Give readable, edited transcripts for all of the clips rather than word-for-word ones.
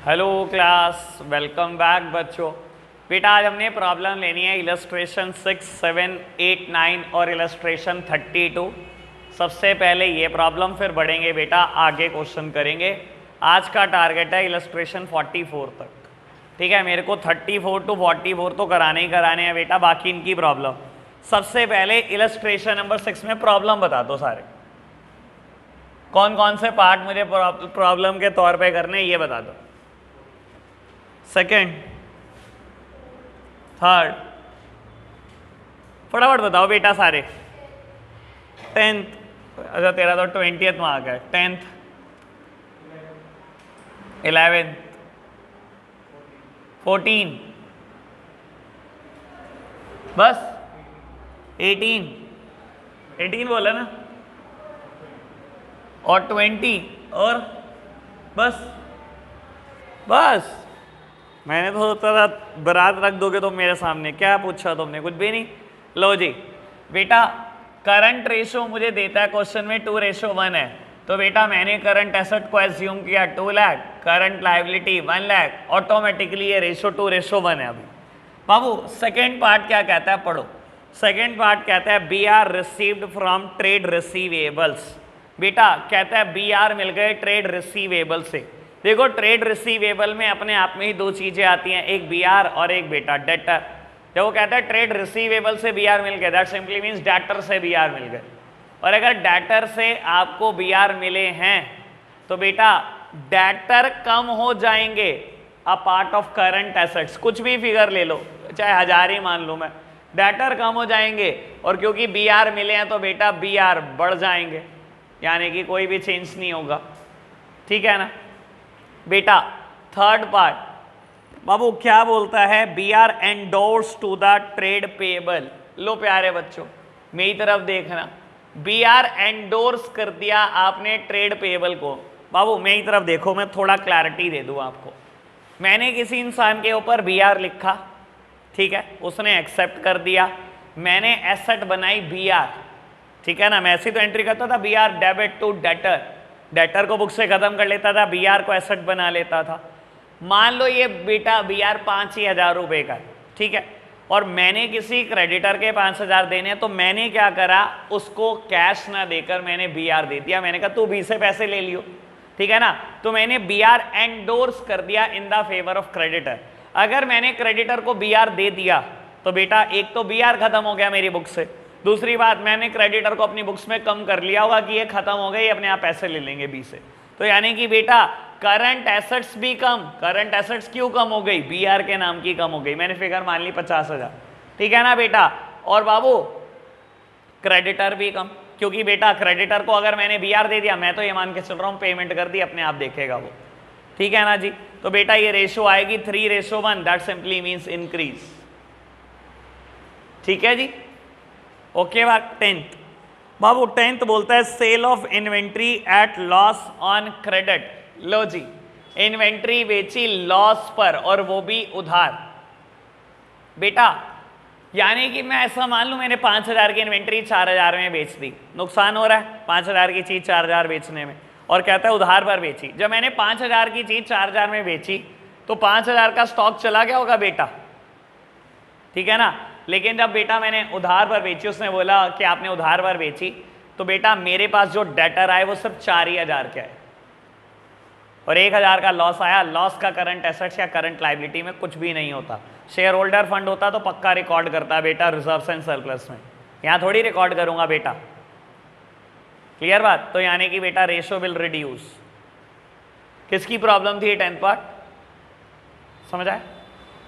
Hello class, welcome back बच्चों। बेटा आज हमने प्रॉब्लम लेनी है इलस्ट्रेशन 6, 7, 8, 9 और इलस्ट्रेशन 32। सबसे पहले ये प्रॉब्लम, फिर बढ़ेंगे बेटा आगे क्वेश्चन करेंगे। आज का टारगेट है इलस्ट्रेशन 44 तक। ठीक है, मेरे को 34 to 44 तो कराने ही कराने हैं बेटा, बाकी इनकी प्रॉब्लम। सबसे पहले इलस्ट्रेशन नंबर 6 में प्रॉब्लम बता दो सारे, कौन कौन से पार्ट मुझे प्रॉब्लम के तौर पे करने ये बता दो। सेकेंड, थर्ड, फटाफट बताओ बेटा सारे। 10th, अच्छा तेरा तो 20th मार्क है। 10th, 11th, 14, बस 18 बोला ना, और 20 और बस मैंने तो सोचा था बारात रख दोगे तुम मेरे सामने। क्या पूछा तुमने? कुछ भी नहीं। लो जी बेटा, करंट रेशो मुझे देता है क्वेश्चन में 2:1 है, तो बेटा मैंने करंट एसेट को एज्यूम किया 2 lakh, current liability 1 lakh, automatically ये रेशो 2:1 है। अभी बाबू सेकेंड पार्ट क्या कहता है, पढ़ो। सेकेंड पार्ट कहता है B R received from trade receivables. बेटा कहता है बी आर मिल गए ट्रेड रिसीवेबल से। देखो ट्रेड रिसीवेबल में अपने आप में ही दो चीजें आती हैं, एक बी आर और एक बेटा डेटर। जब वो कहता है ट्रेड रिसीवेबल से बी आर मिल गए, दैट सिंपली मीन्स डेटर से बी आर मिल गए। और अगर डेटर से आपको बी आर मिले हैं तो बेटा डेटर कम हो जाएंगे अ पार्ट ऑफ करंट एसेट्स। कुछ भी फिगर ले लो, चाहे 1000 ही मान लूं मैं, डेटर कम हो जाएंगे और क्योंकि बी आर मिले हैं तो बेटा बी आर बढ़ जाएंगे, यानी कि कोई भी चेंज नहीं होगा। ठीक है ना बेटा। थर्ड पार्ट बाबू क्या बोलता है, B R endorse to the trade payable. लो प्यारे बच्चों मेरी तरफ देखना, बी आर एंडोर्स कर दिया आपने ट्रेड पेएबल को। बाबू मेरी तरफ देखो, मैं थोड़ा क्लैरिटी दे दूं आपको। मैंने किसी इंसान के ऊपर बी आर लिखा, ठीक है, उसने एक्सेप्ट कर दिया, मैंने एसेट बनाई बी आर, ठीक है ना। मैं ऐसी तो एंट्री करता था B R debit to debtor, debtor को बुक से खत्म कर लेता था, बी आर को एसेट बना लेता था। मान लो ये बेटा बी आर 5,000 रुपये का है, ठीक है, और मैंने किसी क्रेडिटर के 5,000 देने हैं, तो मैंने क्या करा, उसको कैश ना देकर मैंने बी आर दे दिया। मैंने कहा तू बी से पैसे ले लियो, ठीक है ना। तो मैंने बी आर एंडोर्स कर दिया in the favour of creditor. अगर मैंने क्रेडिटर को बी आर दे दिया तो बेटा एक तो बी आर खत्म हो गया मेरी बुक से, दूसरी बात मैंने क्रेडिटर को अपनी बुक्स में कम कर लिया होगा कि ये खत्म हो गए, ये अपने आप पैसे ले लेंगे बी से। तो यानी कि बेटा करंट एसेट्स भी कम। करंट एसेट्स क्यों कम हो गई? बी आर के नाम की कम हो गई। मैंने फिगर मान ली 50,000, ठीक है ना बेटा। और बाबू क्रेडिटर भी कम, क्योंकि बेटा क्रेडिटर को अगर मैंने बी आर दे दिया, मैं तो ये मान के चल रहा हूं पेमेंट कर दी, अपने आप देखेगा वो, ठीक है ना जी। तो बेटा ये रेशो आएगी 3:1, दैट सिंपली मीन्स इंक्रीज। ठीक है जी, ओके बात। 10th बाबू 10th बोलता है sale of inventory at loss on credit. लो जी, इन्वेंट्री बेची लॉस पर और वो भी उधार। बेटा यानी कि मैं ऐसा मान लूं मैंने 5,000 की इन्वेंट्री 4,000 में बेच दी, नुकसान हो रहा है 5,000 की चीज 4,000 बेचने में, और कहता है उधार पर बेची। जब मैंने 5,000 की चीज 4,000 में बेची तो 5,000 का स्टॉक चला गया होगा बेटा, ठीक है ना। लेकिन जब बेटा मैंने उधार पर बेची, उसने बोला कि आपने उधार पर बेची, तो बेटा मेरे पास जो डेटर आए वो सिर्फ 4,000 के आए और 1,000 का लॉस आया। लॉस का करंट एसेट्स या करंट लायबिलिटी में कुछ भी नहीं होता। शेयर होल्डर फंड होता तो पक्का रिकॉर्ड करता बेटा रिजर्व्स एंड सरप्लस में, यहाँ थोड़ी रिकॉर्ड करूंगा बेटा। क्लियर बात। तो यानी कि बेटा रेशो विल रिड्यूस। किसकी प्रॉब्लम थी? 10th पार्ट, समझ आए?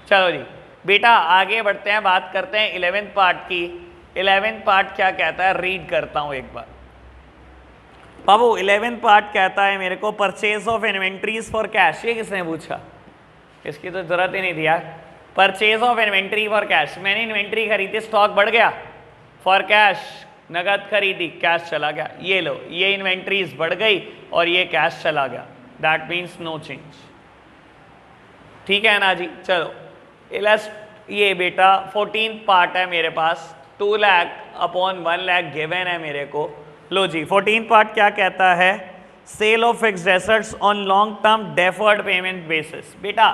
चलो जी बेटा आगे बढ़ते हैं, बात करते हैं 11th पार्ट की। 11th पार्ट क्या कहता है, रीड करता हूं एक बार बाबू। 11th पार्ट कहता है मेरे को purchase of inventories for cash. ये किसने पूछा? इसकी तो जरूरत ही नहीं थी यार। Purchase of inventory for cash, मैंने इन्वेंट्री खरीदी, स्टॉक बढ़ गया, फॉर कैश नगद खरीदी, कैश चला गया। ये लो, ये इन्वेंट्रीज बढ़ गई और ये कैश चला गया, दैट मीन्स नो चेंज। ठीक है ना जी। चलो ये बेटा 14th पार्ट है मेरे पास, 2 लाख अपॉन 1 लाख गिवन है मेरे को। लो जी 14th पार्ट क्या कहता है, sale of fixed assets on long term deferred payment basis. बेटा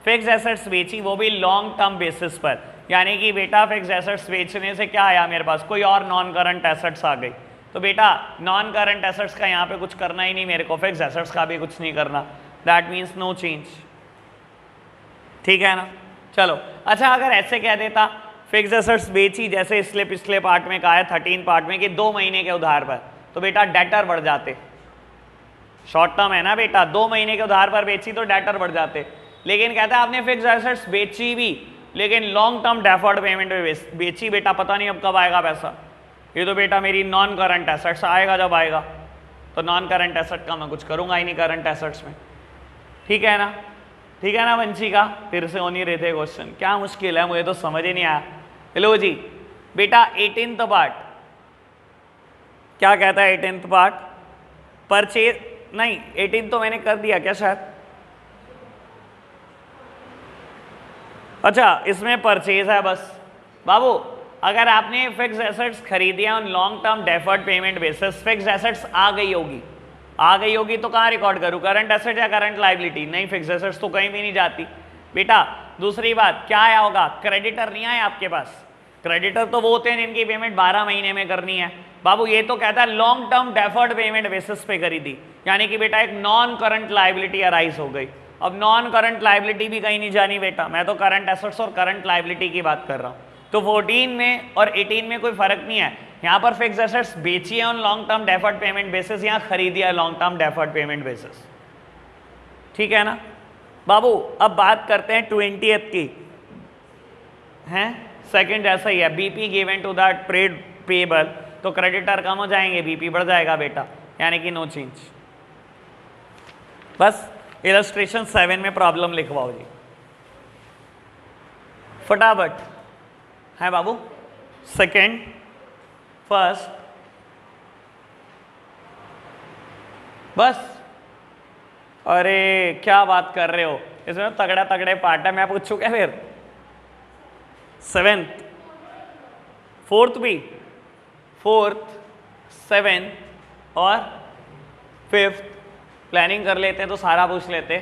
फिक्स्ड एसेट्स बेची, वो भी लॉन्ग टर्म बेसिस पर, यानी कि बेटा फिक्स्ड एसेट्स बेचने से क्या आया मेरे पास, कोई और नॉन करंट एसेट्स आ गई। तो बेटा नॉन करंट एसेट्स का यहाँ पे कुछ करना ही नहीं मेरे को, फिक्स्ड एसेट्स का भी कुछ नहीं करना, दैट मीन्स नो चेंज। ठीक है ना। चलो अच्छा, अगर ऐसे कह देता फिक्स्ड एसेट्स बेची, जैसे इसलिए पिछले पार्ट में कहा है 13 पार्ट में कि 2 महीने के उधार पर, तो बेटा डेटर बढ़ जाते। शॉर्ट टर्म है ना बेटा, 2 महीने के उधार पर बेची तो डेटर बढ़ जाते। लेकिन कहता है आपने फिक्स्ड एसेट्स बेची भी, लेकिन लॉन्ग टर्म डेफर्ड पेमेंट में बेची, बेटा पता नहीं अब कब आएगा पैसा, ये तो बेटा मेरी नॉन करंट एसेट्स आएगा, जब आएगा तो नॉन करंट एसेट का मैं कुछ करूंगा ही नहीं करंट एसेट्स में। ठीक है ना, ठीक है ना वंशिका, फिर से हो नहीं रहे थे क्वेश्चन, क्या मुश्किल है, मुझे तो समझ ही नहीं आया। हेलो जी बेटा 18th पार्ट क्या कहता है, 18th पार्ट परचेज, नहीं 18 तो मैंने कर दिया क्या शायद, अच्छा इसमें परचेज है बस। बाबू अगर आपने फिक्स्ड एसेट्स खरीदी है on long term deferred payment basis, fixed assets आ गई होगी तो कहाँ रिकॉर्ड करूँ, करंट एसेट या करंट लाइबिलिटी, नहीं फिक्स्ड एसेट्स तो कहीं भी नहीं जाती बेटा। दूसरी बात क्या आया होगा, क्रेडिटर नहीं आया आपके पास, क्रेडिटर तो वो होते हैं जिनकी पेमेंट 12 महीने में करनी है। बाबू ये तो कहता है long term deferred payment basis पे खरीदी, यानी कि बेटा एक नॉन करंट लाइबिलिटी अराइज हो गई। अब नॉन करंट लाइबिलिटी भी कहीं नहीं जानी बेटा, मैं तो करंट एसेट्स और करंट लाइबिलिटी की बात कर रहा हूँ। तो 14 में और 18 में कोई फर्क नहीं है, यहाँ पर फिक्स्ड एसेट्स बेची है on long term deferred payment basis, यहाँ खरीदी है long term deferred payment basis. ठीक है ना बाबू। अब बात करते हैं 20th की, हैं सेकंड ऐसा ही है, BP given to the trade payable, तो क्रेडिटर कम हो जाएंगे, बीपी बढ़ जाएगा बेटा, यानी कि नो चेंज। बस इलस्ट्रेशन 7 में प्रॉब्लम लिखवाओ जी फटाफट। है बाबू सेकंड, फर्स्ट, बस। अरे क्या बात कर रहे हो, इसमें तगड़ा तगड़े पार्ट है, मैं पूछूं क्या फिर। 7th, 4th भी, 4th, 7th और 5th प्लानिंग कर लेते तो सारा पूछ लेते,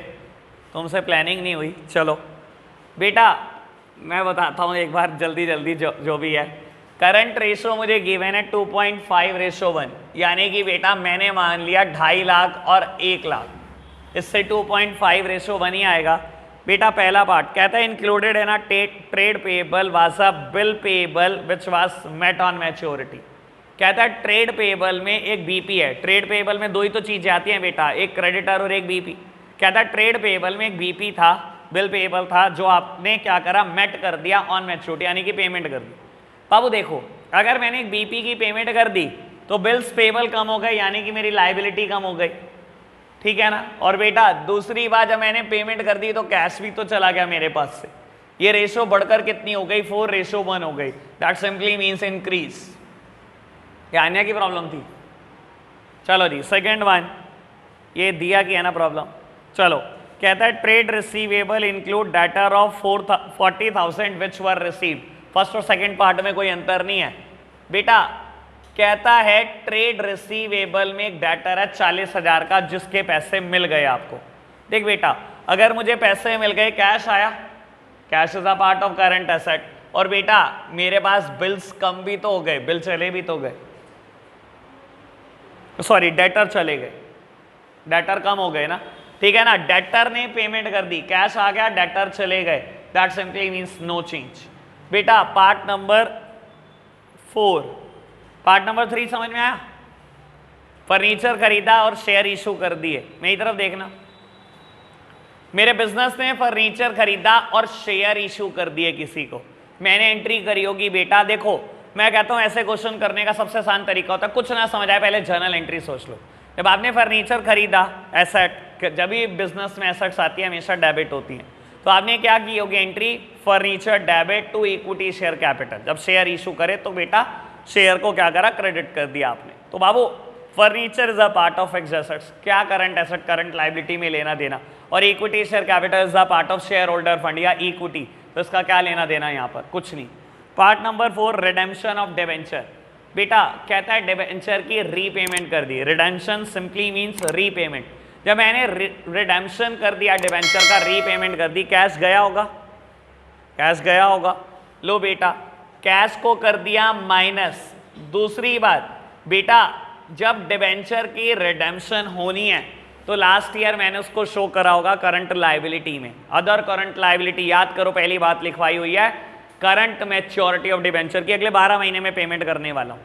तुमसे प्लानिंग नहीं हुई। चलो बेटा मैं बताता हूँ एक बार जल्दी जल्दी जो भी है। करंट रेशो मुझे गिवन है 2.5:1, यानी कि बेटा मैंने मान लिया 2.5 लाख और 1 लाख, इससे 2.5:1 ही आएगा बेटा। पहला पार्ट कहता है इंक्लूडेड है ना trade payable was a bill payable which was met on maturity. कहता है ट्रेड पेएबल में एक बीपी है, ट्रेड पेएबल में 2 ही तो चीजें आती हैं बेटा, एक क्रेडिटर और एक बीपी। कहता है ट्रेड पेएबल में एक बीपी था, बिल पेएबल था, जो आपने क्या करा, मेट कर दिया ऑन मैच्योरिटी, यानी कि पेमेंट कर दी। बाबू देखो अगर मैंने एक बीपी की पेमेंट कर दी तो बिल्स पेएबल कम हो गए, यानी कि मेरी लाइबिलिटी कम हो गई। ठीक है ना। और बेटा दूसरी बात, जब मैंने पेमेंट कर दी तो कैश भी तो चला गया मेरे पास से, ये रेशो बढ़कर कितनी हो गई, 4:1 हो गई। That simply means increase. क्या अन्य की प्रॉब्लम थी। चलो जी सेकंड वन, ये दिया कि है ना प्रॉब्लम। चलो कहता है trade receivable include debtor of 40,000 which were received. First और सेकंड पार्ट में कोई अंतर नहीं है बेटा। कहता है ट्रेड रिसीवेबल में एक डेटर है 40,000 का, जिसके पैसे मिल गए आपको। देख बेटा अगर मुझे पैसे मिल गए, कैश आया, cash is a part of current asset, और बेटा मेरे पास बिल्स कम भी तो हो गए, बिल चले भी तो गए, सॉरी डेटर चले गए, डेटर कम हो गए ना। ठीक है ना। डेटर ने पेमेंट कर दी, कैश आ गया, डेटर चले गए, that simply means no change. बेटा पार्ट नंबर 4, पार्ट नंबर 3 समझ में आया। फर्नीचर खरीदा और शेयर इशू कर दिए। मेरी तरफ देखना, मेरे बिजनेस ने फर्नीचर खरीदा और शेयर इशू कर दिए किसी को, मैंने एंट्री करी होगी। बेटा देखो मैं कहता हूं ऐसे क्वेश्चन करने का सबसे आसान तरीका होता है, कुछ ना समझ आए पहले जर्नल एंट्री सोच लो। जब आपने फर्नीचर खरीदा, एसेट, जब भी बिजनेस में एसेट्स आती है हमेशा डेबिट होती है, तो आपने क्या की होगी entry, furniture debit to equity share capital. जब शेयर इशू करे तो बेटा शेयर को क्या करा, क्रेडिट कर दिया आपने। तो बाबू furniture is a part of fixed assets, क्या करंट एसेट करंट लाइबिलिटी में लेना देना, और equity share capital is a part of shareholder fund या इक्विटी, तो इसका क्या लेना देना यहाँ पर, कुछ नहीं। Part number 4 redemption of debenture. बेटा कहता है डिबेंचर की रीपेमेंट कर दी, रिडेम्पशन सिंपली मींस रीपेमेंट। जब मैंने रिडेम्पशन कर दिया डिबेंचर का, रीपेमेंट कर दी, कैश गया होगा, कैश गया होगा। लो बेटा कैश को कर दिया माइनस। दूसरी बात बेटा जब डिबेंचर की रिडेम्पशन होनी है तो लास्ट ईयर मैंने उसको शो करा होगा करंट लायबिलिटी में, अदर करंट लायबिलिटी। याद करो पहली बात लिखवाई हुई है करंट मैच्योरिटी ऑफ डिबेंचर की, अगले 12 महीने में पेमेंट करने वाला हूं,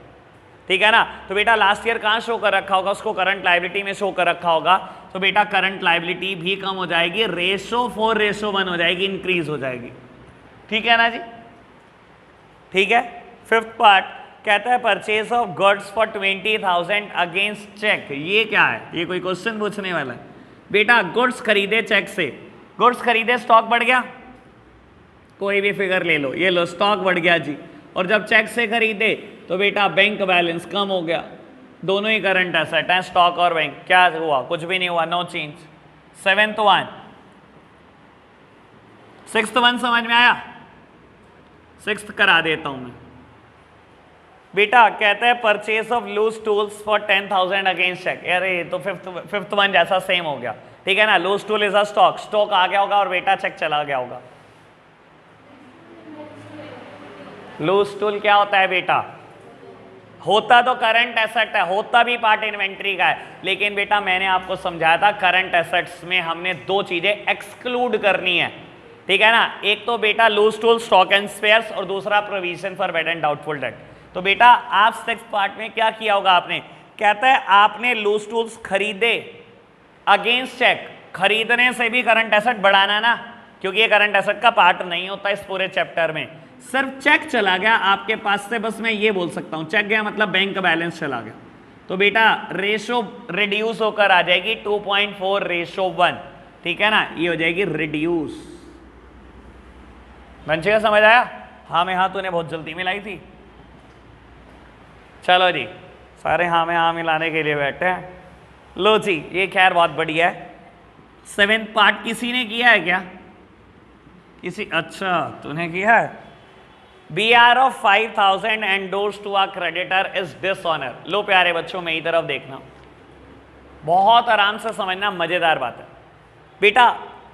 ठीक है ना। तो बेटा लास्ट ईयर कहां शो कर रखा होगा, उसको करंट लायबिलिटी में शो कर रखा होगा। तो बेटा करंट लायबिलिटी भी कम हो जाएगी, रेशो 4:1 हो जाएगी, इंक्रीज हो जाएगी, ठीक है ना जी, ठीक है। फिफ्थ पार्ट कहता है purchase of goods for 20,000 against cheque. ये क्या है, ये कोई क्वेश्चन पूछने वाला है। बेटा गुड्स खरीदे चेक से, गुड्स खरीदे स्टॉक बढ़ गया, कोई भी फिगर ले लो, ये लो स्टॉक बढ़ गया जी। और जब चेक से खरीदे तो बेटा बैंक बैलेंस कम हो गया, दोनों ही करंट एसेट हैं स्टॉक और बैंक। क्या हुआ, कुछ भी नहीं हुआ, no change. 7th one, 6th one समझ में आया, 6th करा देता हूं मैं। बेटा कहता है purchase of loose tools for 10,000 against cheque. अरे तो फिफ्थ वन जैसा सेम हो गया, ठीक है ना। Loose tool is a stock, stock आ गया होगा और बेटा चेक चला गया होगा। लूज टूल क्या होता है बेटा, होता तो करंट एसेट है, होता भी पार्ट इन्वेंट्री का है, लेकिन बेटा मैंने आपको समझाया था करंट एसेट्स में हमने दो चीजें एक्सक्लूड करनी है, ठीक है ना। एक तो बेटा loose tool stock and spares और दूसरा provision for bad and doubtful debt. तो बेटा आप 6th पार्ट में क्या किया होगा आपने, कहता है आपने लूज टूल्स खरीदे अगेंस्ट चेक। खरीदने से भी करंट एसेट बढ़ाना ना, क्योंकि ये करंट एसेट का पार्ट नहीं होता इस पूरे चैप्टर में। सिर्फ चेक चला गया आपके पास से, बस मैं ये बोल सकता हूं चेक गया मतलब बैंक बैलेंस चला गया, तो बेटा रेशो रिड्यूस होकर आ जाएगी 2.4:1, ठीक है ना। ये हो जाएगी रिड्यूस। बंचे का समझ आया, हाँ में हाँ तूने बहुत जल्दी मिलाई थी। चलो जी सारे हाँ में हाँ मिलाने के लिए बैठे हैं। लो जी ये खैर बहुत बढ़िया है। 7th पार्ट किसी ने किया है क्या, किसी, अच्छा तूने किया है। BR of 5,000 endorsed to a creditor is dishonor। लो प्यारे बच्चों मेरी तरफ देखना, बहुत आराम से समझना, मजेदार बात है। बेटा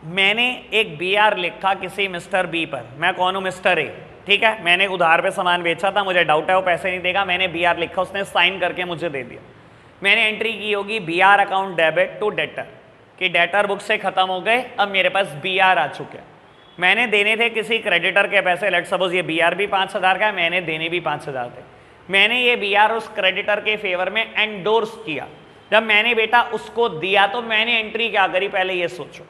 मैंने एक BR लिखा किसी मिस्टर बी पर, मैं कौन हूं, मिस्टर ए, ठीक है। मैंने उधार पे सामान बेचा था, मुझे डाउट है वो पैसे नहीं देगा, मैंने BR लिखा, उसने साइन करके मुझे दे दिया। मैंने एंट्री की होगी BR account debit to debtor, कि डेटर बुक से खत्म हो गए, अब मेरे पास BR आ चुके हैं। मैंने देने थे किसी क्रेडिटर के पैसे, लेट सपोज ये BR भी 5,000 का है, मैंने देने भी 5,000 थे। मैंने ये BR उस क्रेडिटर के फेवर में एंडोर्स किया। जब मैंने बेटा उसको दिया तो मैंने एंट्री क्या करी, पहले ये सोचो।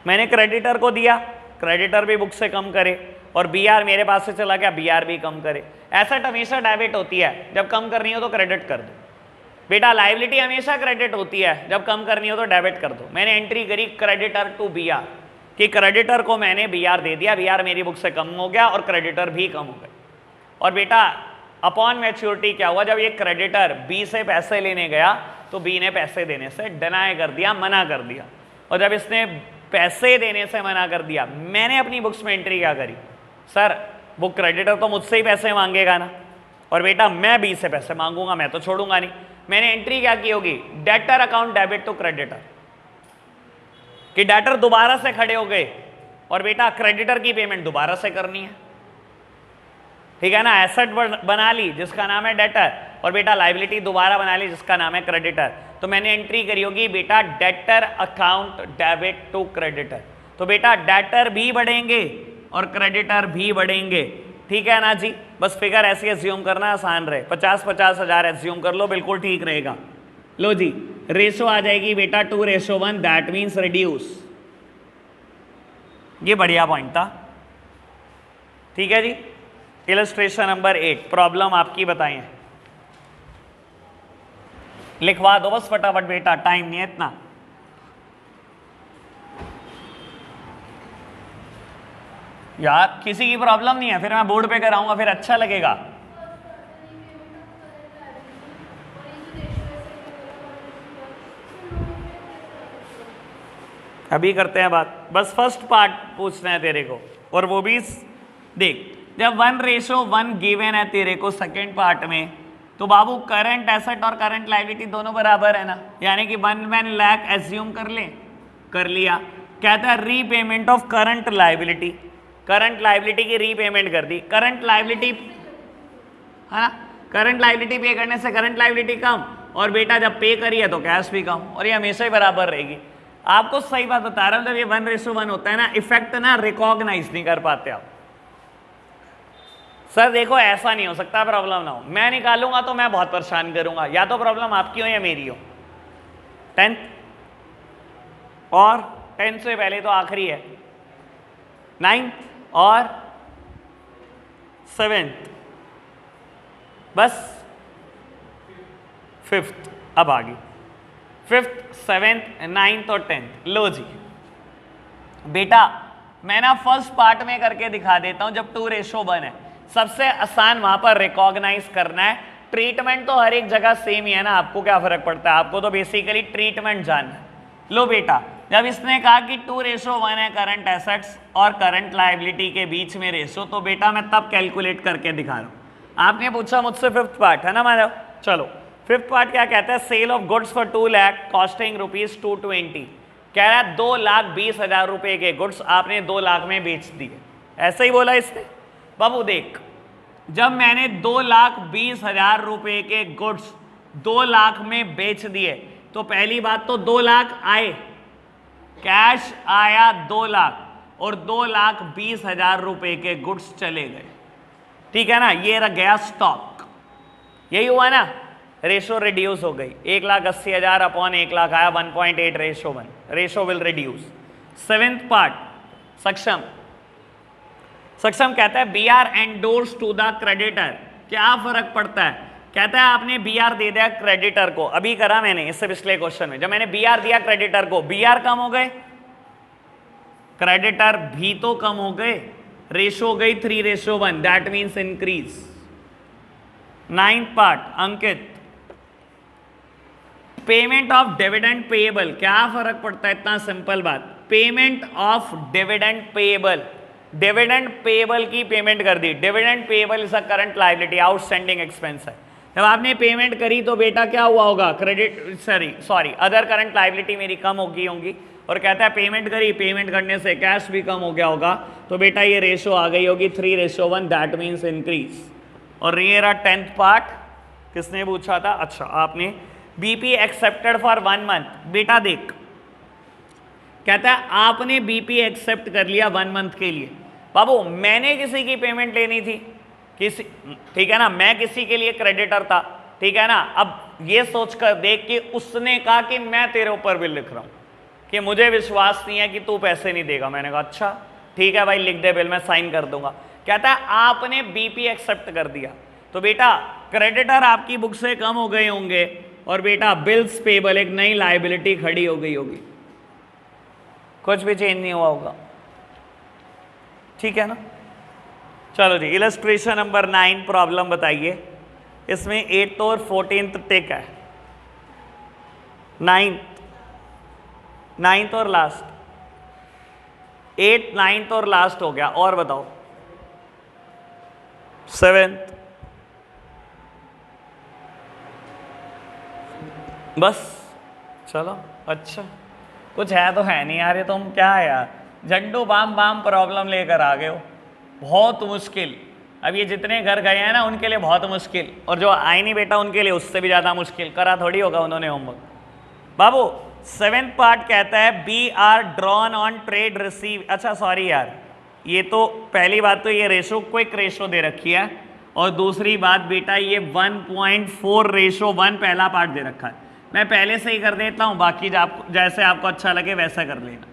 मैंने क्रेडिटर को दिया, क्रेडिटर भी बुक से कम करे, और BR मेरे पास से चला गया, BR भी कम करे। एसेट हमेशा डेबिट होती है, जब कम करनी हो तो क्रेडिट कर दो। बेटा लायबिलिटी हमेशा क्रेडिट होती है, जब कम करनी हो तो डेबिट कर दो। मैंने एंट्री करी क्रेडिटर टू BR, कि क्रेडिटर को मैंने BR दे दिया, BR मेरी बुक से कम हो गया और क्रेडिटर भी कम हो गए। और बेटा अपॉन मैच्योरिटी क्या हुआ, जब ये क्रेडिटर B से पैसे लेने गया तो B ने पैसे देने से डिनाई कर दिया, मना कर दिया। और जब इसने पैसे देने से मना कर दिया, मैंने अपनी बुक्स में एंट्री क्या करी, सर बुक क्रेडिटर तो मुझसे ही पैसे मांगेगा ना, और बेटा मैं B से पैसे मांगूंगा, मैं तो छोड़ूंगा नहीं। मैंने एंट्री क्या की होगी, debtor account debit to creditor, कि डेटर दोबारा से खड़े हो गए और बेटा क्रेडिटर की पेमेंट दोबारा से करनी है, ठीक है ना। एसेट बना ली जिसका नाम है डेटर, और बेटा लायबिलिटी दोबारा बना ली जिसका नाम है क्रेडिटर। तो मैंने एंट्री करी होगी बेटा debtor account debit to creditor. तो बेटा डेटर भी बढ़ेंगे और क्रेडिटर भी बढ़ेंगे, ठीक है ना जी। बस फिगर ऐसी एज्यूम करना आसान रहे, 50-50 हजार एज्यूम कर लो, बिल्कुल ठीक रहेगा। लो जी रेशो आ जाएगी बेटा 2:1, दैट मीन्स रिड्यूस। ये बढ़िया पॉइंट था, ठीक है जी। इलस्ट्रेशन नंबर 8 प्रॉब्लम आपकी बताइए, लिखवा दो बस फटाफट बेटा, टाइम नहीं है इतना। यार किसी की प्रॉब्लम नहीं है, फिर मैं बोर्ड पे कराऊंगा, फिर अच्छा लगेगा। अभी करते हैं बात, बस फर्स्ट पार्ट पूछना है तेरे को, और वो भी देख, जब 1:1 गिवन है तेरे को सेकेंड पार्ट में, तो बाबू करंट एसेट और करंट लायबिलिटी दोनों बराबर है ना, यानी कि 1 लाख एज्यूम कर ले, कर लिया। कहता है repayment of current liability, current liability की रीपेमेंट कर दी। करंट लायबिलिटी है ना, करंट लायबिलिटी पे करने से करंट लायबिलिटी कम, और बेटा जब पे करी है तो कैश भी कम, और ये हमेशा ही बराबर रहेगी। आपको सही बात बता रहा हूं, जब ये 1:1 होता है ना, इफेक्ट ना रिकॉग्नाइज नहीं कर पाते आप। सर देखो ऐसा नहीं हो सकता, प्रॉब्लम ना हो, मैं निकालूंगा तो मैं बहुत परेशान करूंगा, या तो प्रॉब्लम आपकी हो या मेरी हो। 10th और 10 से पहले तो आखिरी है, 9th और 7th, बस 5th अब आ गई, 5th 7th 9th और 10th। लो जी बेटा, मैं ना फर्स्ट पार्ट में करके दिखा देता हूं, जब 2:1 है, सबसे आसान वहां पर रिकॉग्नाइज करना है। ट्रीटमेंट तो हर एक जगह सेम ही है ना, आपको क्या फर्क पड़ता है, आपको तो बेसिकली ट्रीटमेंट जानना है। लो बेटा, जब इसने कहा कि 2:1 है करंट एसेट्स और करंट लायबिलिटी के बीच में रेशो, तो बेटा मैं तब कैलकुलेट करके दिखा रहा हूं। आपने पूछा मुझसे 5th पार्ट है ना माधव, चलो 5th पार्ट क्या कहता है, sale of goods for 2 lakh costing ₹220। कह रहा है 2,20,000 रुपए के गुड्स आपने 2 लाख में बेच दिए, ऐसे ही बोला इसने। बाबू देख, जब मैंने 2,20,000 रुपए के गुड्स 2 लाख में बेच दिए, तो पहली बात तो 2 लाख आए, कैश आया 2 लाख, और 2,20,000 रुपए के गुड्स चले गए, ठीक है ना, ये रह गया स्टॉक। यही हुआ ना, रेशो रिड्यूस हो गई, 1,80,000 अपॉन 1 लाख आया 1.8:1, ratio will reduce. 7th part सक्षम, सक्षम कहता है B R endorse to the creditor, क्या फर्क पड़ता है, कहता है आपने बी आर दे दिया क्रेडिटर को, अभी करा मैंने इससे पिछले क्वेश्चन में, जब मैंने बी आर दिया क्रेडिटर को, बी आर कम हो गए, क्रेडिटर भी तो कम हो गए, रेशो हो गई 3:1, that means increase. 9th part अंकित, पेमेंट ऑफ डिविडेंड पेएबल, क्या फर्क पड़ता है, इतना सिंपल बात, payment of dividend payable, dividend payable की पेमेंट कर दी। Dividend payable is a current liability, outstanding expense है। जब आपने पेमेंट करी तो बेटा क्या हुआ होगा, credit sorry other current liability मेरी कम होगी, और कहता है पेमेंट करी, पेमेंट करने से कैश भी कम हो गया होगा, तो बेटा ये रेशो आ गई होगी 3:1, दैट मीन्स इंक्रीज। और ये रहा 10th पार्ट, किसने पूछा था, अच्छा आपने, बीपी एक्सेप्टेड फॉर 1 मंथ। बेटा देख, कहता है आपने बीपी एक्सेप्ट कर लिया 1 मंथ के लिए। बाबू मैंने किसी की पेमेंट लेनी थी, किसी, ठीक है ना, मैं किसी के लिए क्रेडिटर था, ठीक है ना। अब ये सोचकर देख कि उसने कहा कि मैं तेरे ऊपर बिल लिख रहा हूं, कि मुझे विश्वास नहीं है कि तू पैसे नहीं देगा। मैंने कहा अच्छा ठीक है भाई लिख दे बिल, मैं साइन कर दूंगा। कहता है आपने बीपी एक्सेप्ट कर दिया, तो बेटा क्रेडिटर आपकी बुक से कम हो गए होंगे, और बेटा बिल्स पेबल एक नई लायबिलिटी खड़ी हो गई होगी, कुछ भी चेंज नहीं हुआ होगा, ठीक है ना। चलो जी, इलस्ट्रेशन नंबर 9 प्रॉब्लम बताइए, इसमें 8th और 14th टिक है, 9th और लास्ट, 8th 9th और लास्ट हो गया, और बताओ 7th, बस चलो। अच्छा कुछ है तो है नहीं यार, ये तुम क्या है यार, झंडू बाम बाम प्रॉब्लम लेकर आ गए हो, बहुत मुश्किल। अब ये जितने घर गए हैं ना उनके लिए बहुत मुश्किल, और जो आए नहीं बेटा उनके लिए उससे भी ज़्यादा मुश्किल, करा थोड़ी होगा उन्होंने होमवर्क। बाबू 7th पार्ट कहता है B R drawn on trade receive. अच्छा सॉरी यार, ये तो पहली बात तो ये रेशो क्विक रेशो दे रखी है, और दूसरी बात बेटा ये 1.4:1 पहला पार्ट दे रखा है। मैं पहले से ही कर देता हूँ, बाकी जैसे आपको अच्छा लगे वैसा कर लेना,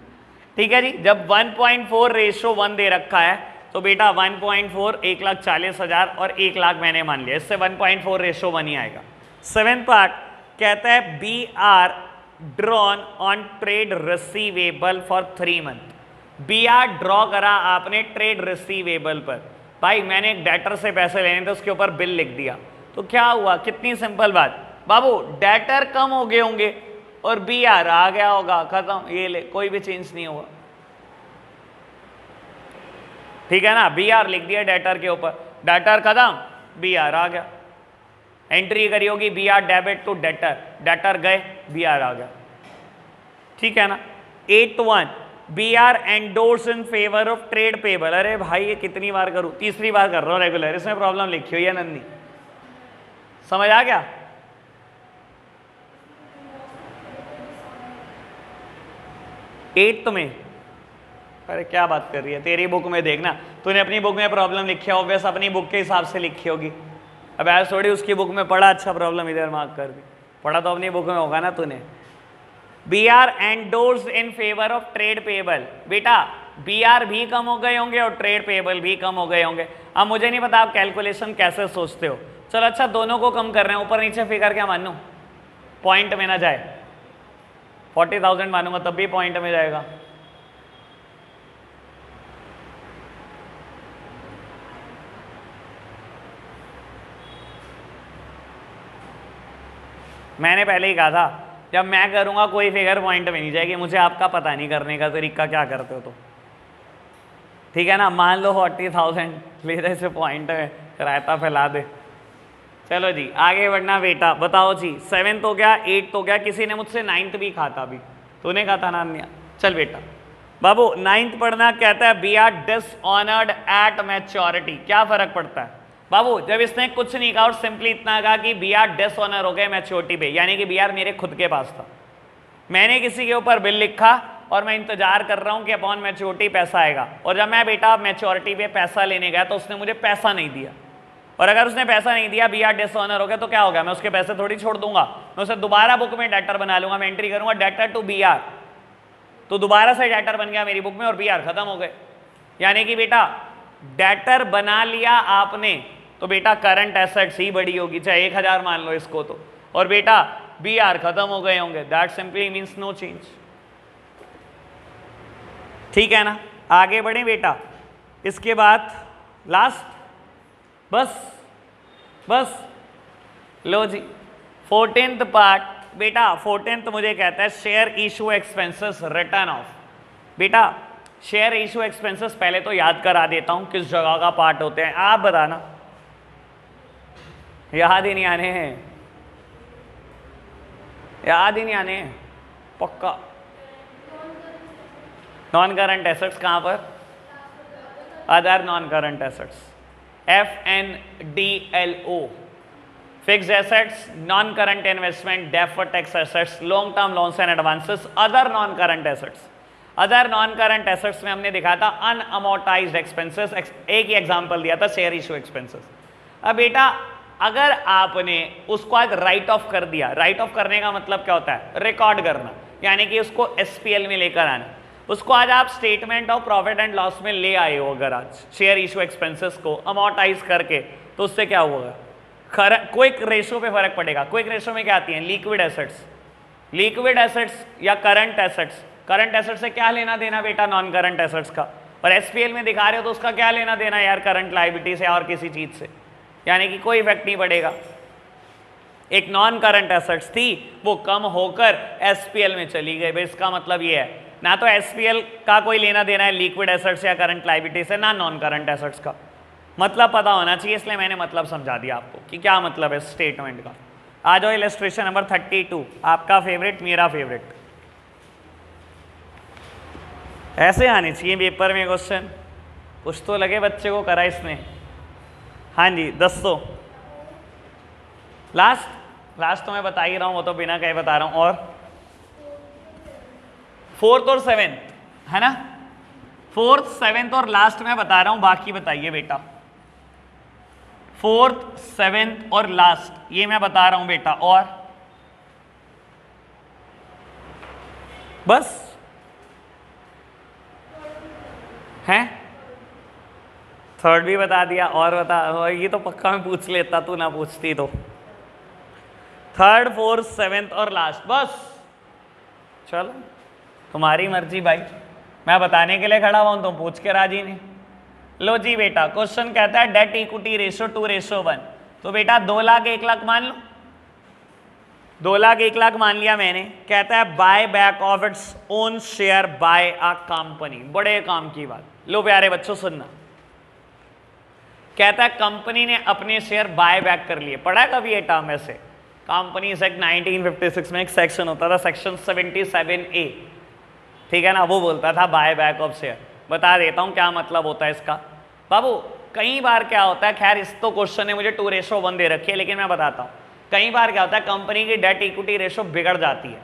ठीक है जी। जब 1.4:1 दे रखा है तो बेटा 1.4 1,40,000 और 1 लाख मैंने मान लिया, इससे 1.4:1 ही आएगा। 7th पार्ट कहता है B R drawn on trade receivable for 3 month. B R draw करा आपने ट्रेड रिसीवेबल पर, भाई मैंने एक डेटर से पैसे लेने थे उसके ऊपर बिल लिख दिया, तो क्या हुआ, कितनी सिंपल बात। बाबू डेटर कम हो गए होंगे और बी आर आ गया होगा, खत्म, ये ले, कोई भी चेंज नहीं हुआ। ठीक है ना, बी आर लिख दिया डेटर के ऊपर, डेटर खत्म, बी आर आ गया। एंट्री करी होगी B R debit to debtor, debtor गए, बी आर आ गया। ठीक है ना। 8-1 B R endorse in favour of trade payable. अरे भाई ये कितनी बार करूं, तीसरी बार कर रहा हूं रेगुलर, इसमें प्रॉब्लम लिखी हुई है नन्नी, समझ आ गया। एट्थ में, अरे क्या बात कर रही है, तेरी बुक में देखना, तूने अपनी बुक में प्रॉब्लम लिखी है, ऑब्वियस अपनी बुक के हिसाब से लिखी होगी। अब ऐसा थोड़ी उसकी बुक में पढ़ा, अच्छा प्रॉब्लम इधर मार्क कर दी, पढ़ा तो अपनी बुक में होगा ना तूने। B R endorse in favour of trade payable. बेटा बी आर भी कम हो गए होंगे और ट्रेड पेबल भी कम हो गए होंगे। अब मुझे नहीं पता आप कैलकुलेशन कैसे सोचते हो, चलो अच्छा दोनों को कम कर रहे हैं, ऊपर नीचे फिगर क्या मानूं, पॉइंट में ना जाए, 40,000 मानूंगा तब भी पॉइंट में जाएगा। मैंने पहले ही कहा था जब मैं करूंगा कोई फिगर पॉइंट में नहीं जाएगी, मुझे आपका पता नहीं करने का तरीका क्या करते हो तो, ठीक है ना। मान लो 40,000 ले रहे से पॉइंट में रायता फैला दे। चलो जी आगे बढ़ना बेटा, बताओ जी 7th हो गया, 8th हो गया, किसी ने मुझसे 9th भी कहा था, अभी तूने कहा था ना अन्या। चल बेटा बाबू 9th पढ़ना, कहता है B R dishonoured at maturity. क्या फर्क पड़ता है बाबू, जब इसने कुछ नहीं कहा और सिंपली इतना कहा कि बी आर डिसऑनर हो गए मैच्योरिटी पे, यानी कि बी आर मेरे खुद के पास था, मैंने किसी के ऊपर बिल लिखा और मैं इंतजार कर रहा हूं कि अपॉन मैच्योरिटी पैसा आएगा, और जब मैं बेटा मैच्योरिटी पे पैसा लेने गया तो उसने मुझे पैसा नहीं दिया, और अगर उसने पैसा नहीं दिया बी आर डिसऑनर हो गया तो क्या होगा, मैं उसके पैसे थोड़ी छोड़ दूंगा, मैं उसे दोबारा बुक में डेटर बना लूंगा, मैं एंट्री करूंगा डेटर टू बी आर, तो दोबारा से डेटर बन गया मेरी बुक में और बी आर खत्म हो गए। यानी कि बेटा डेटर बना लिया आपने तो बेटा करंट एसेट्स ही बड़ी होगी, चाहे 1000 मान लो इसको तो, और बेटा बी आर खत्म हो गए होंगे, that simply means no change. ठीक है ना, आगे बढ़े बेटा। इसके बाद लास्ट, बस लो जी 14th पार्ट बेटा, 14th मुझे कहता है share issue expenses return of. बेटा शेयर इशू एक्सपेंसेस पहले तो याद करा देता हूं किस जगह का पार्ट होते हैं, आप बताना, याद ही नहीं आने हैं, याद ही नहीं आने हैं पक्का। नॉन करंट एसेट्स कहां पर, other non current assets, FNDLO, fixed assets, non current investment, deferred tax assets, long term loans and advances, other non current assets. Other non current assets में हमने दिखा था अनअमोर्टाइज्ड एक्सपेंसेस, एक ही एग्जांपल दिया था share issue expenses. अब बेटा अगर आपने उसको आज राइट ऑफ कर दिया, राइट ऑफ करने का मतलब क्या होता है, रिकॉर्ड करना, यानी कि उसको SPL में लेकर आना, उसको आज आप statement of profit and loss में ले आए हो, अगर आज शेयर इशू एक्सपेंसेस को अमोर्टाइज करके, तो उससे क्या होगा, क्विक रेशो पे फर्क पड़ेगा। क्विक रेशो में क्या आती है, लिक्विड एसेट्स, लिक्विड एसेट्स या करंट एसेट्स। करंट एसेट्स से क्या लेना देना बेटा, नॉन करंट एसेट्स का, और SPL में दिखा रहे हो तो उसका क्या लेना देना यार, करंट लायबिलिटी से और किसी चीज से, यानी कि कोई इफेक्ट नहीं पड़ेगा। एक नॉन करंट एसेट्स थी वो कम होकर SPL में चली गई, इसका मतलब ये है ना तो SPL का कोई लेना देना है लिक्विड एसेट्स या करंट लायबिलिटी से, ना नॉन करंट एसेट्स का। मतलब पता होना चाहिए, इसलिए मैंने मतलब समझा दिया आपको कि क्या मतलब है स्टेटमेंट का। आ जाओ इलस्ट्रेशन नंबर 32, आपका फेवरेट मेरा फेवरेट। ऐसे आने चाहिए पेपर में क्वेश्चन, कुछ तो लगे बच्चे को करा इसने। हाँ जी 200 लास्ट तो मैं बता ही रहा हूं, वो तो बिना कहे बता रहा हूं। और 4th और 7th है ना, 4th 7th और लास्ट में बता रहा हूं, बाकी बताइए बेटा। 4th 7th और लास्ट ये मैं बता रहा हूं बेटा, और बस हैं, थर्ड भी बता दिया, और बता, ये तो पक्का मैं पूछ लेता, तू ना पूछती तो। 3rd 4th 7th और लास्ट, बस चलो तुम्हारी मर्जी भाई, मैं बताने के लिए खड़ा हुआ हूं, तुम पूछ के राजी नहीं। लो जी बेटा क्वेश्चन कहता है डेट इक्विटी रेशो 2:1, तो बेटा 2 लाख 1 लाख मान लो, 2 लाख 1 लाख मान लिया मैंने। कहता है buy back of its own share by a company, बड़े काम की बात। लो प्यारे बच्चों सुनना, कहता है कंपनी ने अपने शेयर बाय बैक कर लिए। पढ़ा है कभी ये टर्म ऐसे? कंपनीज एक्ट 1956 में एक सेक्शन होता था, सेक्शन 77A, ठीक है ना, वो बोलता था बाय बैक ऑफ शेयर। बता देता हूँ क्या मतलब होता है इसका बाबू। कई बार क्या होता है, खैर इस तो क्वेश्चन ने मुझे 2:1 दे रखी है, लेकिन मैं बताता हूँ कई बार क्या होता है, कंपनी की डेट इक्विटी रेशो बिगड़ जाती है।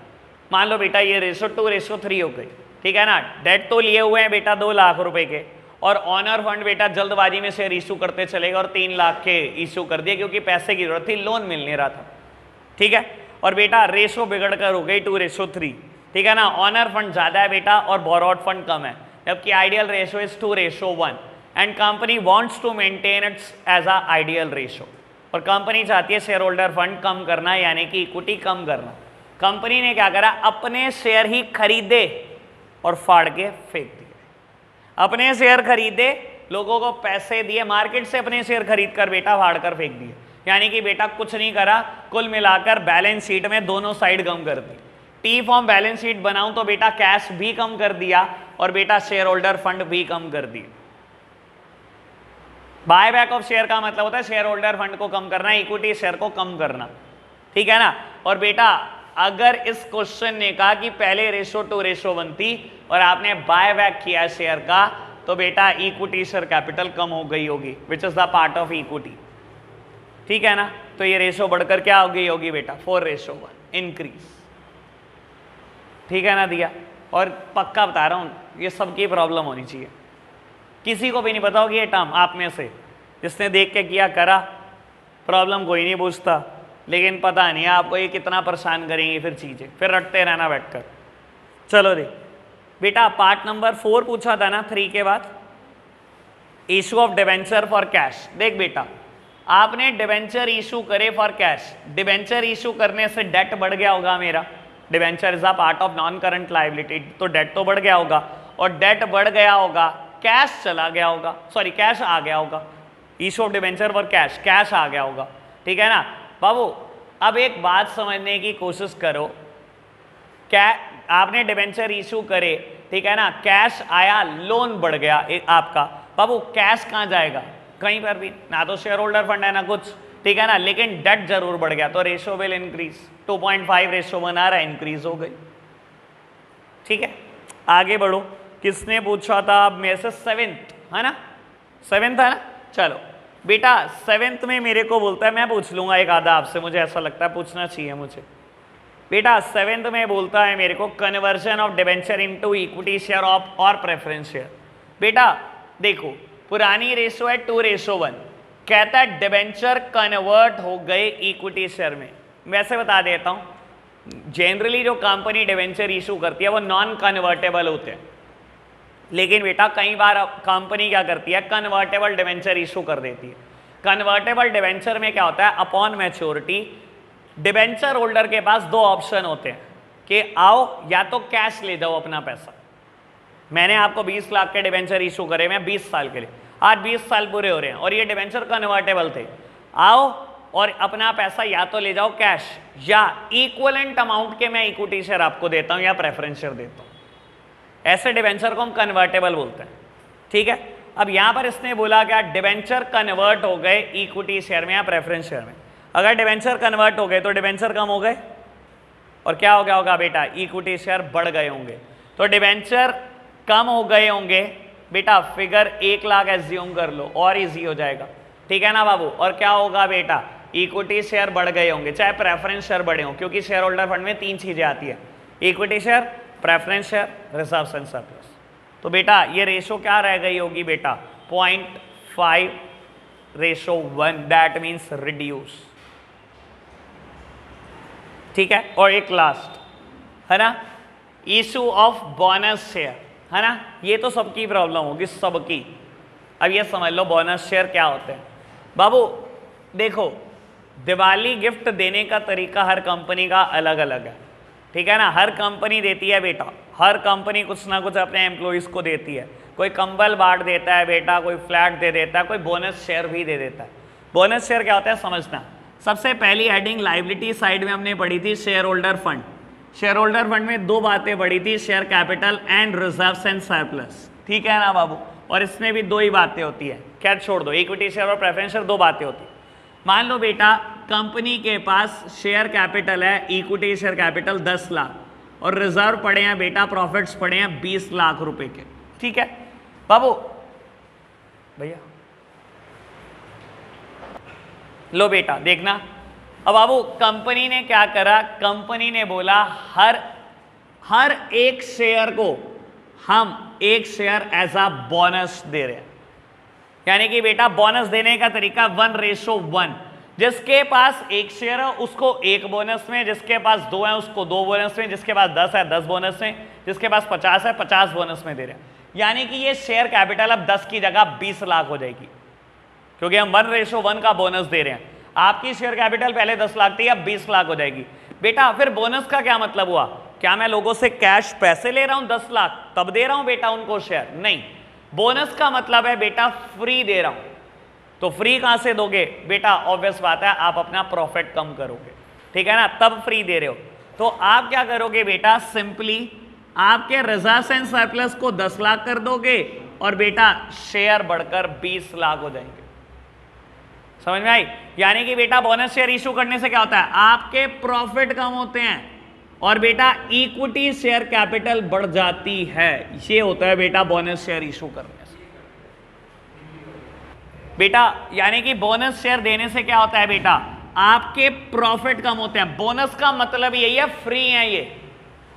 मान लो बेटा ये रेशो 2:3 हो गई, ठीक है ना, डेट तो लिए हुए हैं बेटा 2 लाख रुपए के, और ऑनर फंड बेटा जल्दबाजी में शेयर इशू करते चले गए और 3 लाख के इशू कर दिए क्योंकि पैसे की जरूरत थी, लोन मिल नहीं रहा था, ठीक है। और बेटा रेशो बिगड़ कर हो गई 2:3, ठीक है ना। ऑनर फंड ज्यादा है बेटा और बोरोड फंड कम है, जबकि ideal ratio is 2:1 and company wants to maintain its as a ideal ratio. और कंपनी चाहती है शेयर होल्डर फंड कम करना, यानी कि इक्विटी कम करना। कंपनी ने क्या करा, अपने शेयर ही खरीदे और फाड़ के फेंक दिए। अपने शेयर खरीदे, लोगों को पैसे दिए, मार्केट से अपने शेयर खरीद कर बेटा फाड़ कर फेंक दिए, यानी कि बेटा कुछ नहीं करा, कुल मिलाकर बैलेंस शीट में दोनों साइड कम कर दी। टी फॉर्म बैलेंस शीट बनाऊं तो बेटा कैश भी कम कर दिया और बेटा शेयर होल्डर फंड भी कम कर दिए। बाय बैक ऑफ शेयर का मतलब होता है शेयर होल्डर फंड को कम करना, इक्विटी शेयर को कम करना, ठीक है ना। और बेटा अगर इस क्वेश्चन ने कहा कि पहले रेशो 2:1 थी और आपने बाय बैक किया शेयर का, तो बेटा इक्विटी शेयर कैपिटल कम हो गई होगी, which is the part of equity, ठीक है ना। तो ये रेशो बढ़कर क्या हो गई होगी बेटा 4:1 इंक्रीज, ठीक है ना दिया। और पक्का बता रहा हूं ये सबकी प्रॉब्लम होनी चाहिए, किसी को भी नहीं पता होगी ये टर्म, आप में से जिसने देख के किया करा, प्रॉब्लम कोई नहीं पूछता, लेकिन पता नहीं आपको ये कितना परेशान करेंगे फिर चीजें, फिर रटते रहना बैठकर। चलो देख बेटा, पार्ट नंबर 4 पूछा था ना 3 के बाद, issue of debenture for cash. देख बेटा, आपने डिबेंचर इशू करे फॉर कैश, डिबेंचर इशू करने से डेट बढ़ गया होगा मेरा, debenture is a part of non current liability, तो डेट तो बढ़ गया होगा, और डेट बढ़ गया होगा, कैश चला गया होगा, सॉरी कैश आ गया होगा, issue of debenture for cash, cash आ गया होगा, ठीक है ना बाबू। अब एक बात समझने की कोशिश करो, क्या आपने डिबेंचर इशू करे, ठीक है ना, कैश आया, लोन बढ़ गया आपका, बाबू कैश कहाँ जाएगा, कहीं पर भी, ना तो शेयर होल्डर फंड है ना कुछ, ठीक है ना, लेकिन डेट जरूर बढ़ गया, तो रेशो विल इंक्रीज, 2.5:1 आ रहा है, इंक्रीज हो गई, ठीक है। आगे बढ़ो, किसने पूछा था अब मेरे से 7th है ना, 7th है ना। चलो बेटा 7th में मेरे को बोलता है, मैं पूछ लूंगा एक आधा आपसे, मुझे ऐसा लगता है पूछना चाहिए मुझे। बेटा 7th में बोलता है मेरे को conversion of debenture into equity share of और प्रेफरेंस शेयर। बेटा देखो पुरानी रेशो है 2:1, कहता है डिबेंचर कन्वर्ट हो गए इक्विटी शेयर में। वैसे बता देता हूं, जनरली जो कंपनी डिबेंचर इशू करती है वो नॉन कन्वर्टेबल होते हैं, लेकिन बेटा कई बार कंपनी क्या करती है, कन्वर्टेबल डिबेंचर इशू कर देती है। कन्वर्टेबल डिबेंचर में क्या होता है, अपॉन मैच्योरिटी डिबेंचर होल्डर के पास 2 ऑप्शन होते हैं कि आओ या तो कैश ले जाओ अपना पैसा, मैंने आपको 20 लाख के डिबेंचर इशू करे मैं 20 साल के लिए, आज 20 साल पूरे हो रहे हैं और ये डिबेंचर कन्वर्टेबल थे, आओ और अपना पैसा या तो ले जाओ कैश, या इक्विवेलेंट अमाउंट के मैं इक्विटी शेयर आपको देता हूं या प्रेफरेंस शेयर देता हूं। ऐसे डिबेंचर को हम कन्वर्टेबल बोलते हैं, ठीक है। अब यहां पर इसने बोला क्या, डिबेंचर कन्वर्ट हो गए इक्विटी शेयर में या प्रेफरेंस शेयर में। अगर डिबेंचर कन्वर्ट हो गए तो डिबेंचर कम हो गए और क्या हो गया होगा बेटा, इक्विटी शेयर बढ़ गए होंगे। तो डिबेंचर कम हो गए होंगे बेटा, फिगर 1 लाख एज्यूम कर लो और इजी हो जाएगा, ठीक है ना बाबू। और क्या होगा बेटा, इक्विटी शेयर बढ़ गए होंगे, चाहे प्रेफरेंस शेयर बढ़े हों, क्योंकि शेयर होल्डर फंड में 3 चीजें आती है, equity share, preference share, reserves and surplus. तो बेटा ये रेशो क्या रह गई होगी बेटा, 0.5:1, दैट मीन्स रिड्यूस, ठीक है। और एक लास्ट है ना, इशू ऑफ बोनस शेयर, है ना, ये तो सबकी प्रॉब्लम होगी, सबकी। अब ये समझ लो बोनस शेयर क्या होते हैं बाबू। देखो दिवाली गिफ्ट देने का तरीका हर कंपनी का अलग अलग है, ठीक है ना, हर कंपनी देती है बेटा, हर कंपनी कुछ ना कुछ अपने एम्प्लॉइज को देती है, कोई कंबल बांट देता है बेटा, कोई फ्लैट दे देता है, कोई बोनस शेयर भी दे देता है। बोनस शेयर क्या होता है समझना, सबसे पहली हेडिंग लाइबिलिटी साइड में हमने पढ़ी थी share holder fund, share holder fund में 2 बातें पढ़ी थी, share capital and reserves and surplus, ठीक है ना बाबू। और इसमें भी दो ही बातें होती है, खैर छोड़ दो, इक्विटी शेयर और प्रेफरेंस शेयर दो बातें होती है। मान लो बेटा कंपनी के पास शेयर कैपिटल है, इक्विटी शेयर कैपिटल 10 लाख और रिजर्व पड़े हैं बेटा, प्रॉफिट्स पड़े हैं 20 लाख रुपए के, ठीक है बाबू भैया, लो बेटा देखना। अब बाबू कंपनी ने क्या करा, कंपनी ने बोला हर एक शेयर को हम एक शेयर एज अ बोनस दे रहे हैं, यानी कि बेटा बोनस देने का तरीका 1:1, जिसके पास एक शेयर है उसको एक बोनस में, जिसके पास 2 है उसको 2 बोनस में, जिसके पास 10 है 10 बोनस में, जिसके पास 50 है 50 बोनस में दे रहे हैं। यानी कि ये शेयर कैपिटल अब 10 की जगह 20 लाख हो जाएगी, क्योंकि हम 1:1 का बोनस दे रहे हैं। आपकी शेयर कैपिटल पहले 10 लाख थी, अब 20 लाख हो जाएगी। बेटा फिर बोनस का क्या मतलब हुआ, क्या मैं लोगों से कैश पैसे ले रहा हूं 10 लाख तब दे रहा हूं बेटा उनको शेयर? नहीं, बोनस का मतलब है बेटा फ्री दे रहा हूं। तो फ्री कहां से दोगे बेटा? ऑब्वियस बात है आप अपना प्रॉफिट कम करोगे, ठीक है ना, तब फ्री दे रहे हो। तो आप क्या करोगे बेटा, सिंपली आपके रिजर्व्स एंड सरप्लस को 10 लाख कर दोगे और बेटा शेयर बढ़कर 20 लाख हो जाएंगे। समझ में आई? यानी कि बेटा बोनस शेयर इशू करने से क्या होता है, आपके प्रॉफिट कम होते हैं और बेटा इक्विटी शेयर कैपिटल बढ़ जाती है। ये होता है बेटा बोनस शेयर इशू करने से बेटा, यानी कि बोनस शेयर देने से क्या होता है बेटा, आपके प्रॉफिट कम होते हैं। बोनस का मतलब यही है, फ्री है ये।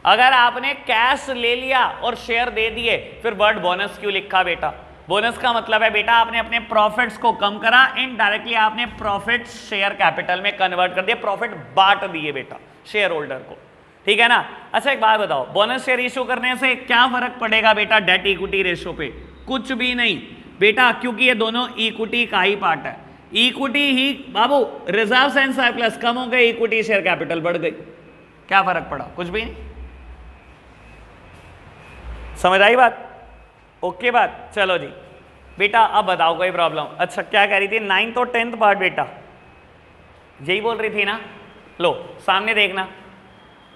अगर आपने कैश ले लिया और शेयर दे दिए, फिर वर्ड बोनस क्यों लिखा बेटा? बोनस का मतलब है बेटा आपने अपने प्रॉफिट्स को कम करा, इनडायरेक्टली आपने प्रॉफिट शेयर कैपिटल में कन्वर्ट कर दिया, प्रॉफिट बांट दिए बेटा शेयर होल्डर को, ठीक है ना। अच्छा एक बात बताओ, बोनस शेयर इशू करने से क्या फर्क पड़ेगा बेटा डेट इक्विटी रेशियो पे? कुछ भी नहीं बेटा, क्योंकि ये दोनों इक्विटी का ही पार्ट है। इक्विटी ही बाबू, रिजर्व्स एंड सरप्लस कम हो गए, इक्विटी शेयर कैपिटल बढ़ गई, क्या फर्क पड़ा? कुछ भी नहीं। समझ आई बात? ओके बात, चलो जी बेटा अब बताओ कोई प्रॉब्लम? अच्छा क्या कह रही थी, 9th और 10th पार्ट बेटा यही बोल रही थी ना? लो सामने देखना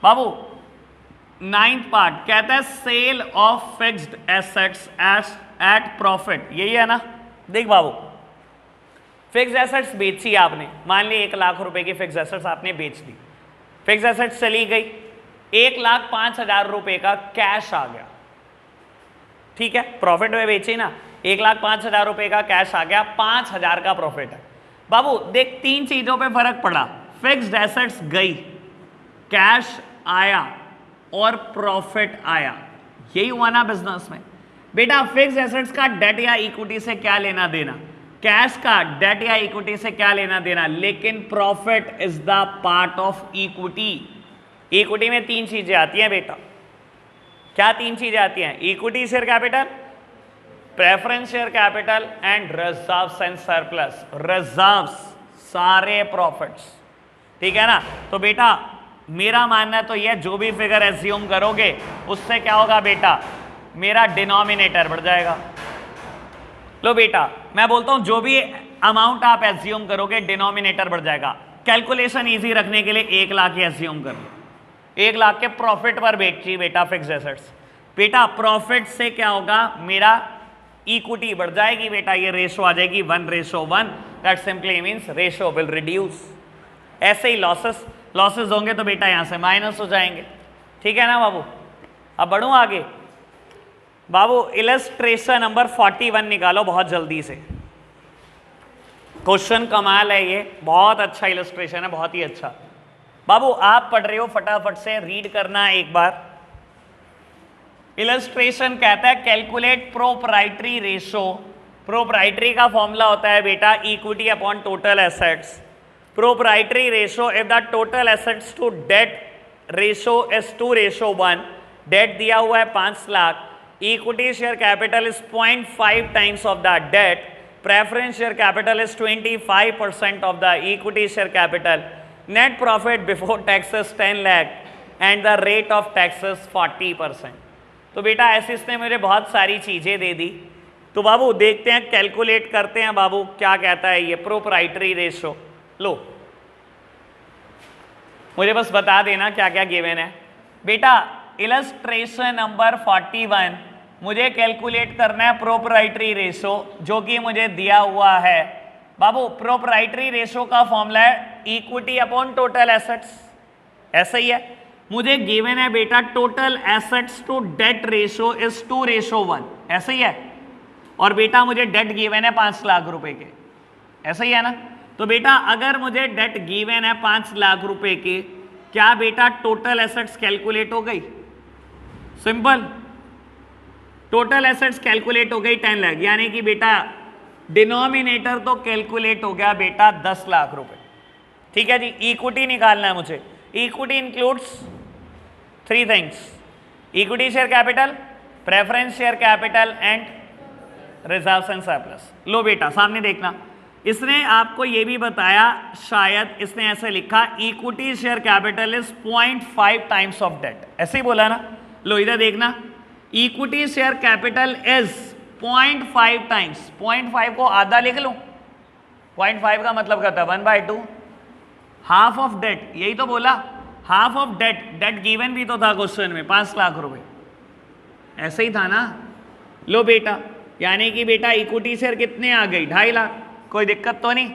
बाबू, 9th पार्ट कहता है sale of fixed assets at profit, यही है ना? देख बाबू, फिक्स्ड एसेट्स बेची आपने, मान ली 1 लाख रुपए की फिक्स्ड एसेट्स आपने बेच दी, फिक्स्ड एसेट्स चली गई, 1,05,000 रुपए का कैश आ गया, ठीक है, प्रॉफिट में बेची ना, 1,05,000 रुपए का कैश आ गया, 5,000 का प्रॉफिट है। बाबू देख 3 चीजों पे फर्क पड़ा, फिक्स्ड एसेट्स गई, कैश आया और प्रॉफिट आया, यही हुआ ना बिजनेस में बेटा। फिक्स्ड एसेट्स का डेट या इक्विटी से क्या लेना देना, कैश का डेट या इक्विटी से क्या लेना देना, लेकिन profit is the part of equity. Equity में 3 चीजें आती हैं बेटा, क्या 3 चीजें आती हैं? Equity share capital, preference share capital and reserves and surplus. Reserves सारे प्रॉफिट्स, ठीक है ना। तो बेटा मेरा मानना है तो यह जो भी फिगर एज्यूम करोगे उससे क्या होगा बेटा, मेरा डिनोमिनेटर बढ़ जाएगा। लो बेटा मैं बोलता हूं जो भी अमाउंट आप एज्यूम करोगे डिनोमिनेटर बढ़ जाएगा। कैलकुलेशन इजी रखने के लिए 1 लाख ही एज्यूम कर लो, 1 लाख के प्रॉफिट पर बेची बेटा फिक्स्ड एसेट्स। बेटा प्रॉफिट से क्या होगा, मेरा इक्विटी बढ़ जाएगी बेटा, ये रेशो आ जाएगी 1:1, that simply means ratio will reduce. ऐसे ही लॉसेस होंगे तो बेटा यहां से माइनस हो जाएंगे, ठीक है ना बाबू। अब बढ़ूं आगे बाबू, इलस्ट्रेशन नंबर 41 निकालो बहुत जल्दी से। क्वेश्चन कमाल है, ये बहुत अच्छा इलस्ट्रेशन है, बहुत ही अच्छा। बाबू आप पढ़ रहे हो फटाफट से रीड करना एक बार। इलस्ट्रेशन कहता है कैलकुलेट प्रोप्राइटरी रेशो। प्रोप्राइटरी का फॉर्मूला होता है बेटा equity upon total assets. Proprietary ratio if the total assets to debt ratio is 2:1, debt दिया हुआ है 5 lakh, equity share capital is 0.5 times of the debt, preference share capital is 25% of the equity share capital, net profit before taxes 10 lakh and the rate of taxes 40%। तो बेटा ऐसे इसने मुझे बहुत सारी चीजें दे दी। तो बाबू देखते हैं, कैलकुलेट करते हैं बाबू क्या कहता है ये प्रोप्राइटरी रेशो। लो मुझे बस बता देना क्या क्या गिवन है बेटा। इलस्ट्रेशन नंबर 41 मुझे कैलकुलेट करना है प्रोपराइटरी रेशो जो कि मुझे दिया हुआ है। बाबू प्रोपराइटरी रेशो का फॉर्मूला है इक्विटी अपॉन टोटल एसेट्स, ऐसा ही है। मुझे गिवन है बेटा total assets to debt ratio is 2:1, ऐसा ही है। और बेटा मुझे डेट गिवन है 5 लाख रुपए के, ऐसा ही है ना। तो बेटा अगर मुझे डेट गिवन है 5 लाख रुपए के, क्या बेटा टोटल एसेट्स कैलकुलेट हो गई? सिंपल, टोटल एसेट्स कैलकुलेट हो गई 10 लाख, यानी कि बेटा डिनोमिनेटर तो कैलकुलेट हो गया बेटा 10 लाख रुपए। ठीक है जी, इक्विटी निकालना है मुझे। Equity includes 3 things, equity share capital, preference share capital and reserves and surplus. लो बेटा सामने देखना, इसने आपको ये भी बताया, शायद इसने ऐसे लिखा equity share capital is 0.5 times of debt, ऐसे ही बोला ना। लो इधर देखना, equity share capital is 0.5 times, 0.5 को आधा लिख लूं, 0.5 का मतलब क्या था 1/2, हाफ ऑफ डेट, यही तो बोला, half of debt. Debt given भी तो था क्वेश्चन में 5 लाख रुपए, ऐसे ही था ना। लो बेटा, यानी कि बेटा इक्विटी शेयर कितने आ गई 2.5 लाख, कोई दिक्कत तो नहीं।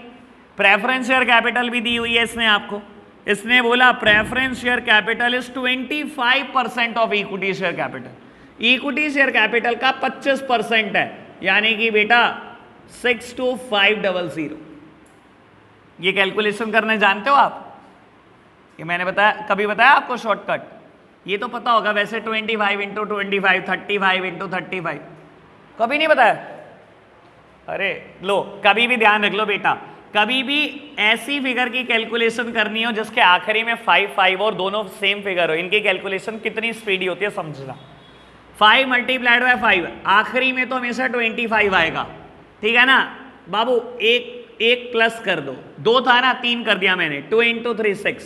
प्रेफरेंस शेयर कैपिटल भी दी हुई है इसने आपको, इसने बोला preference share capital is 25% of equity share capital. Equity share capital का 25% है, यानी कि बेटा 62500। ये कैलकुलेशन करने जानते हो आप? ये मैंने बताया, कभी बताया आपको शॉर्टकट? ये तो पता होगा वैसे, 25 इंटू 25, 35 इंटू 35, कभी नहीं बताया? अरे लो, कभी भी ध्यान रख लो बेटा, कभी भी ऐसी फिगर की कैलकुलेशन करनी हो जिसके आखिरी में 5 5 और दोनों सेम फिगर हो, इनकी कैलकुलेशन कितनी स्पीडी होती है समझना। 5 मल्टीप्लाइड बाय 5, आखिरी में तो हमेशा 25 आएगा, ठीक है ना बाबू। एक प्लस कर दो, 2 था ना, 3 कर दिया मैंने, 2 इंटू 3 6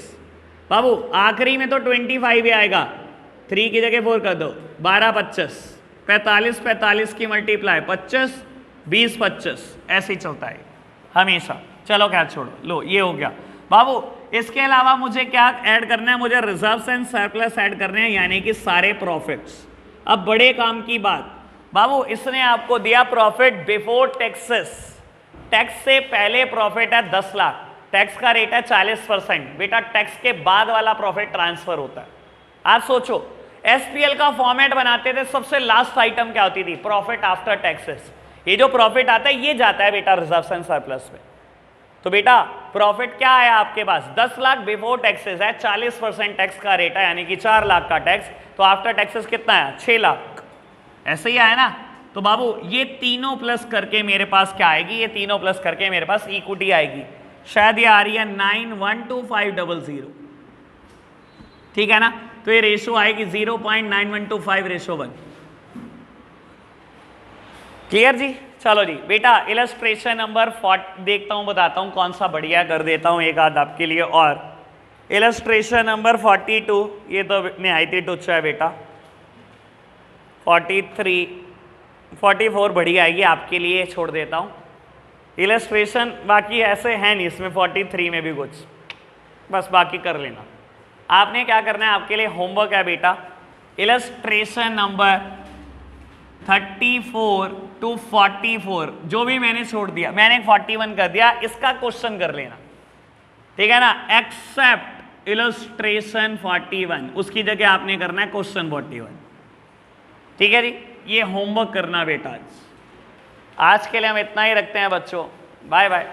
बाबू, आखिरी में तो 25 ही आएगा, 3 की जगह 4 कर दो, 12 25, 45 की मल्टीप्लाई 25, 20 25, ऐसे ही चलता है हमेशा। चलो क्या छोड़ो, लो ये हो गया बाबू। इसके अलावा मुझे क्या ऐड करना है? मुझे रिजर्व्स एंड सरप्लस ऐड करने हैं, यानी कि सारे प्रॉफिट्स। अब बड़े काम की बात बाबू, इसने आपको दिया प्रॉफिट बिफोर टैक्सेस, टैक्स से पहले प्रॉफिट है 10 लाख, टैक्स का रेट है 40%। बेटा टैक्स के बाद वाला प्रॉफिट ट्रांसफर होता है। आप सोचो, एसपीएल का फॉर्मेट बनाते थे, सबसे लास्ट आइटम क्या होती थी? Profit after taxes. ये जो प्रॉफिट आता है ये जाता है बेटा रिजर्व्स एंड सरप्लस में। तो बेटा प्रॉफिट क्या है आपके पास? 10 लाख बिफोर टैक्सेस है, 40% टैक्स का रेट है, यानी कि 4 लाख का टैक्स, तो आफ्टर टैक्सेस कितना है? 6 लाख, ऐसे ही आया ना। तो बाबू ये तीनों प्लस करके मेरे पास क्या आएगी? ये तीनों प्लस करके मेरे पास इक्विटी आएगी, शायद ये आ रही है 912500, ठीक है ना। तो ये रेशो आएगी 0.9125:1। क्लियर जी? चलो जी बेटा, इलस्ट्रेशन नंबर 40 देखता हूं, बताता हूं कौन सा बढ़िया कर देता हूं एक आध आपके लिए। और इलस्ट्रेशन नंबर 42, ये तो निहायती टुच्च है बेटा। 43, 44 बढ़िया आएगी आपके लिए, छोड़ देता हूं। इलस्ट्रेशन बाकी ऐसे हैं नहीं इसमें, 43 में भी कुछ, बस बाकी कर लेना। आपने क्या करना है, आपके लिए होमवर्क है बेटा, इलस्ट्रेशन नंबर 34 to 44 जो भी मैंने छोड़ दिया, मैंने 41 कर दिया, इसका क्वेश्चन कर लेना, ठीक है ना। एक्सेप्ट इलस्ट्रेशन 41, उसकी जगह आपने करना है क्वेश्चन 41, ठीक है जी। ये होमवर्क करना बेटा। आज के लिए हम इतना ही रखते हैं बच्चों, बाय बाय।